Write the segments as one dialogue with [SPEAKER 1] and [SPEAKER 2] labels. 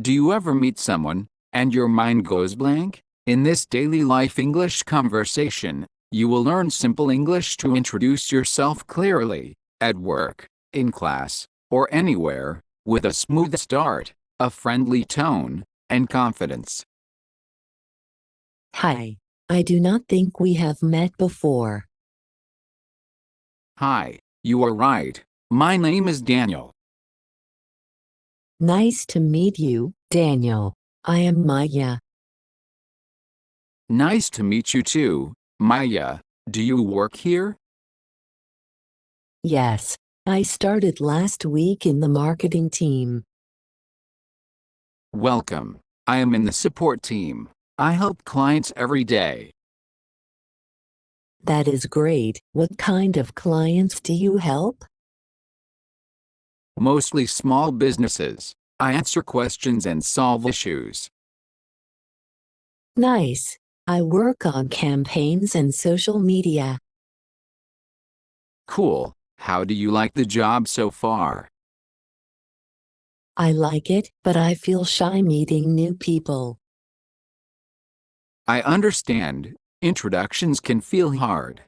[SPEAKER 1] Do you ever meet someone, and your mind goes blank? In this daily life English conversation, you will learn simple English to introduce yourself clearly, at work, in class, or anywhere, with a smooth start, a friendly tone, and confidence.
[SPEAKER 2] Hi. I do not think we have met before.
[SPEAKER 1] Hi, you are right. My name is Daniel.
[SPEAKER 2] Nice to meet you, Daniel. I am Maya.
[SPEAKER 1] Nice to meet you too, Maya. Do you work here?
[SPEAKER 2] Yes, I started last week in the marketing team.
[SPEAKER 1] Welcome. I am in the support team. I help clients every day.
[SPEAKER 2] That is great. What kind of clients do you help?
[SPEAKER 1] Mostly small businesses. I answer questions and solve issues.
[SPEAKER 2] Nice. I work on campaigns and social media.
[SPEAKER 1] Cool. How do you like the job so far?
[SPEAKER 2] I like it, but I feel shy meeting new people.
[SPEAKER 1] I understand. Introductions can feel hard.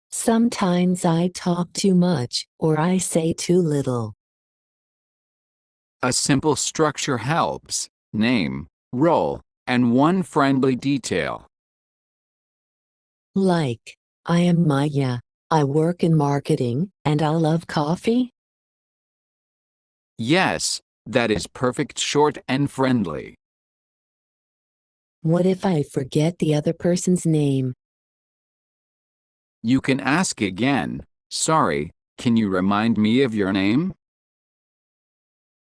[SPEAKER 2] Sometimes I talk too much, or I say too little.
[SPEAKER 1] A simple structure helps. Name, role, and one friendly detail.
[SPEAKER 2] Like, I am Maya. I work in marketing, and I love coffee.
[SPEAKER 1] Yes, that is perfect, short and friendly.
[SPEAKER 2] What if I forget the other person's name?
[SPEAKER 1] You can ask again. Sorry, can you remind me of your name?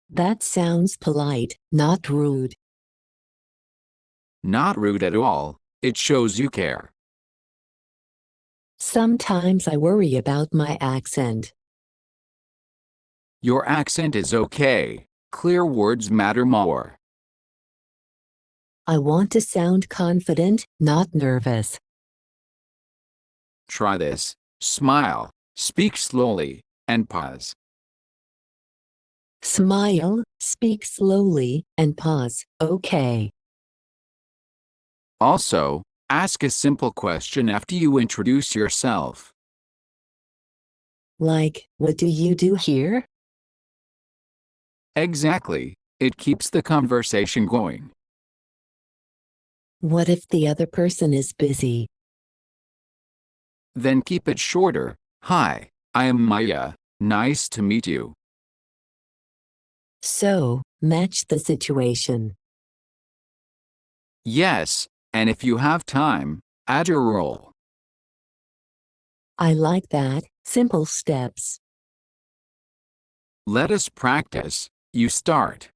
[SPEAKER 2] That sounds polite, not rude.
[SPEAKER 1] Not rude at all. It shows you care.
[SPEAKER 2] Sometimes I worry about my accent.
[SPEAKER 1] Your accent is okay. Clear words matter more.
[SPEAKER 2] I want to sound confident, not nervous.
[SPEAKER 1] Try this. Smile, speak slowly, and pause.
[SPEAKER 2] Smile, speak slowly, and pause. Okay.
[SPEAKER 1] Also, ask a simple question after you introduce yourself.
[SPEAKER 2] Like, what do you do here?
[SPEAKER 1] Exactly. It keeps the conversation going.
[SPEAKER 2] What if the other person is busy?
[SPEAKER 1] Then keep it shorter. Hi, I am Maya. Nice to meet you.
[SPEAKER 2] So, match the situation.
[SPEAKER 1] Yes, and if you have time, add your role.
[SPEAKER 2] I like that. Simple steps.
[SPEAKER 1] Let us practice. You start.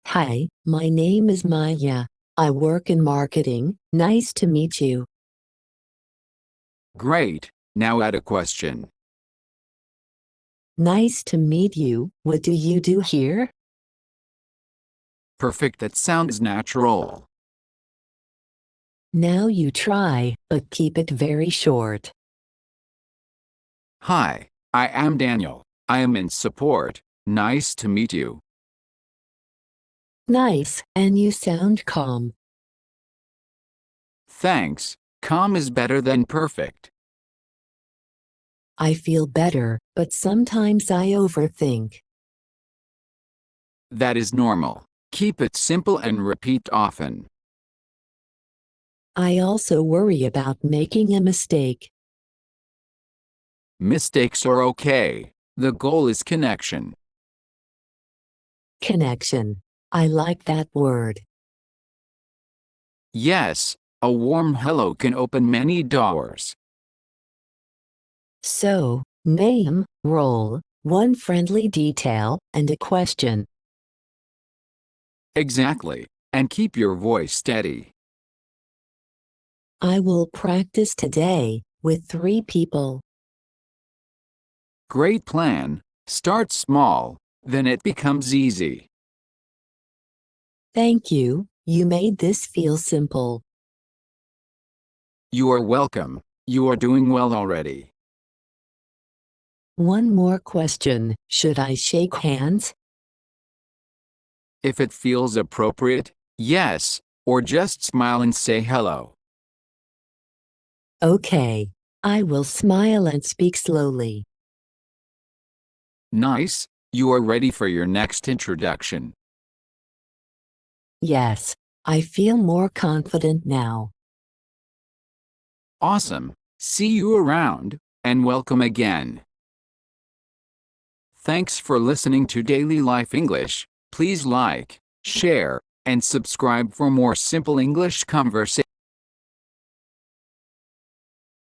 [SPEAKER 2] Hi, my name is Maya. I work in marketing. Nice to meet you.
[SPEAKER 1] Great. Now add a question.
[SPEAKER 2] Nice to meet you. What do you do here?
[SPEAKER 1] Perfect. That sounds natural.
[SPEAKER 2] Now you try, but keep it very short.
[SPEAKER 1] Hi, I am Daniel. I am in support. Nice to meet you.
[SPEAKER 2] Nice, and you sound calm.
[SPEAKER 1] Thanks. Calm is better than perfect.
[SPEAKER 2] I feel better, but sometimes I overthink.
[SPEAKER 1] That is normal. Keep it simple and repeat often.
[SPEAKER 2] I also worry about making a mistake.
[SPEAKER 1] Mistakes are okay. The goal is connection.
[SPEAKER 2] Connection. I like that word.
[SPEAKER 1] Yes, a warm hello can open many doors.
[SPEAKER 2] So, name, role, one friendly detail, and a question.
[SPEAKER 1] Exactly. And keep your voice steady.
[SPEAKER 2] I will practice today, with 3 people.
[SPEAKER 1] Great plan. Start small, then it becomes easy.
[SPEAKER 2] Thank you, you made this feel simple.
[SPEAKER 1] You are welcome. You are doing well already.
[SPEAKER 2] One more question, should I shake hands?
[SPEAKER 1] If it feels appropriate, yes, or just smile and say hello.
[SPEAKER 2] Okay. I will smile and speak slowly.
[SPEAKER 1] Nice, you are ready for your next introduction.
[SPEAKER 2] Yes, I feel more confident now.
[SPEAKER 1] Awesome, see you around, and welcome again. Thanks for listening to Daily Life English. Please like, share, and subscribe for more simple English conversations.